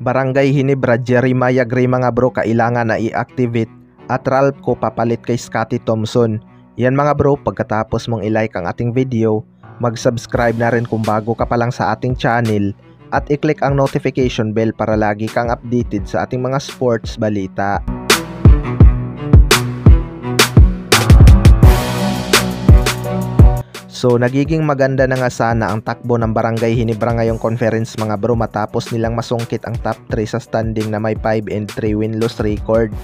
Barangay Ginebra, Jeremiah Gray mga bro, kailangan na i-activate at Ralph ko papalit kay Scottie Thompson. Yan mga bro, pagkatapos mong i-like ang ating video, mag-subscribe na rin kung bago ka pa lang sa ating channel at i-click ang notification bell para lagi kang updated sa ating mga sports balita. So nagiging maganda na nga sana ang takbo ng Barangay Ginebra ngayong conference mga bro, matapos nilang masungkit ang top 3 sa standing na may 5-3 win-loss record.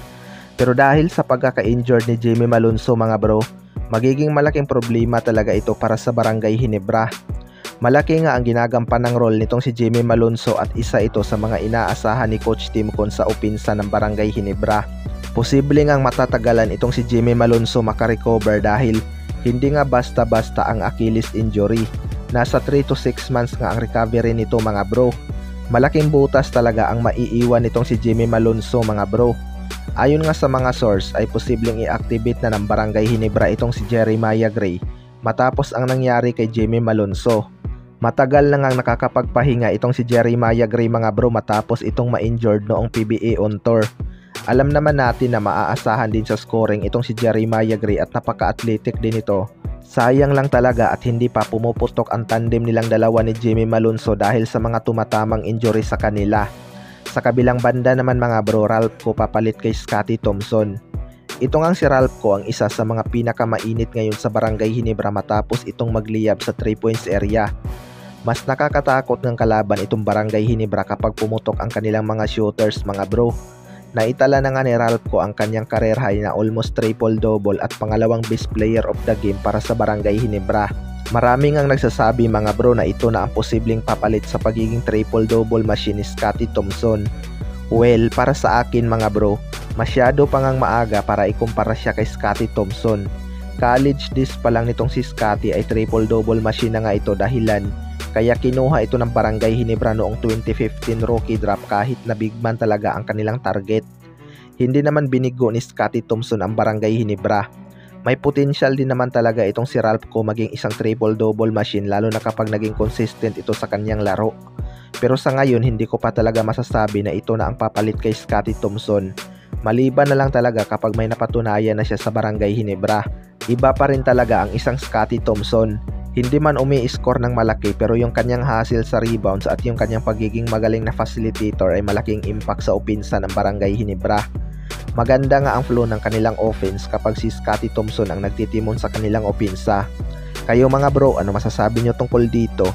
Pero dahil sa pagkaka-injured ni Jimmy Malonzo mga bro, magiging malaking problema talaga ito para sa Barangay Ginebra. Malaki nga ang ginagampan ng role nitong si Jimmy Malonzo at isa ito sa mga inaasahan ni Coach Tim Con sa opinsa ng Barangay Ginebra. Posible ngang matatagalan itong si Jimmy Malonzo makarecover dahil hindi nga basta-basta ang Achilles injury. Nasa 3 to 6 months nga ang recovery nito mga bro. Malaking butas talaga ang maiiwan nitong si Jimmy Malonzo mga bro. Ayon nga sa mga source ay posibleng i-activate na ng Barangay Ginebra itong si Jeremiah Gray matapos ang nangyari kay Jimmy Malonzo. Matagal na ngang nakakapagpahinga itong si Jeremiah Gray mga bro matapos itong ma-injured noong PBA on tour. Alam naman natin na maaasahan din sa scoring itong si Jeremiah Gray at napaka-athletic din ito. Sayang lang talaga at hindi pa pumuputok ang tandem nilang dalawa ni Jimmy Malonzo dahil sa mga tumatamang injury sa kanila. Sa kabilang banda naman mga bro, Ralph ko papalit kay Scottie Thompson. Ito ngang si Ralph ko ang isa sa mga pinakamainit ngayon sa Barangay Ginebra matapos itong magliyab sa 3 points area. Mas nakakatakot ng kalaban itong Barangay Ginebra kapag pumutok ang kanilang mga shooters mga bro. Naitala na nga ni Ralph ko ang kanyang career high na almost triple-double at pangalawang best player of the game para sa Barangay Ginebra. Maraming ang nagsasabi mga bro na ito na ang posibleng papalit sa pagiging triple-double machine ni Scottie Thompson. Well, para sa akin mga bro, masyado pa ngang maaga para ikumpara siya kay Scottie Thompson. College days pa lang nitong si Scottie ay triple-double machine na nga ito dahilan kaya kinuha ito ng Barangay Ginebra noong 2015 rookie draft kahit na big man talaga ang kanilang target. Hindi naman binigo ni Scottie Thompson ang Barangay Ginebra. May potential din naman talaga itong si Ralph ko maging isang triple-double machine lalo na kapag naging consistent ito sa kanyang laro. Pero sa ngayon hindi ko pa talaga masasabi na ito na ang papalit kay Scottie Thompson. Maliban na lang talaga kapag may napatunayan na siya sa Barangay Ginebra. Iba pa rin talaga ang isang Scottie Thompson. Hindi man umi-score ng malaki pero yung kanyang hustle sa rebounds at yung kanyang pagiging magaling na facilitator ay malaking impact sa opinsa ng Barangay Ginebra. Maganda nga ang flow ng kanilang offense kapag si Scottie Thompson ang nagtitimon sa kanilang opinsa. Kayo mga bro, ano masasabi nyo tungkol dito?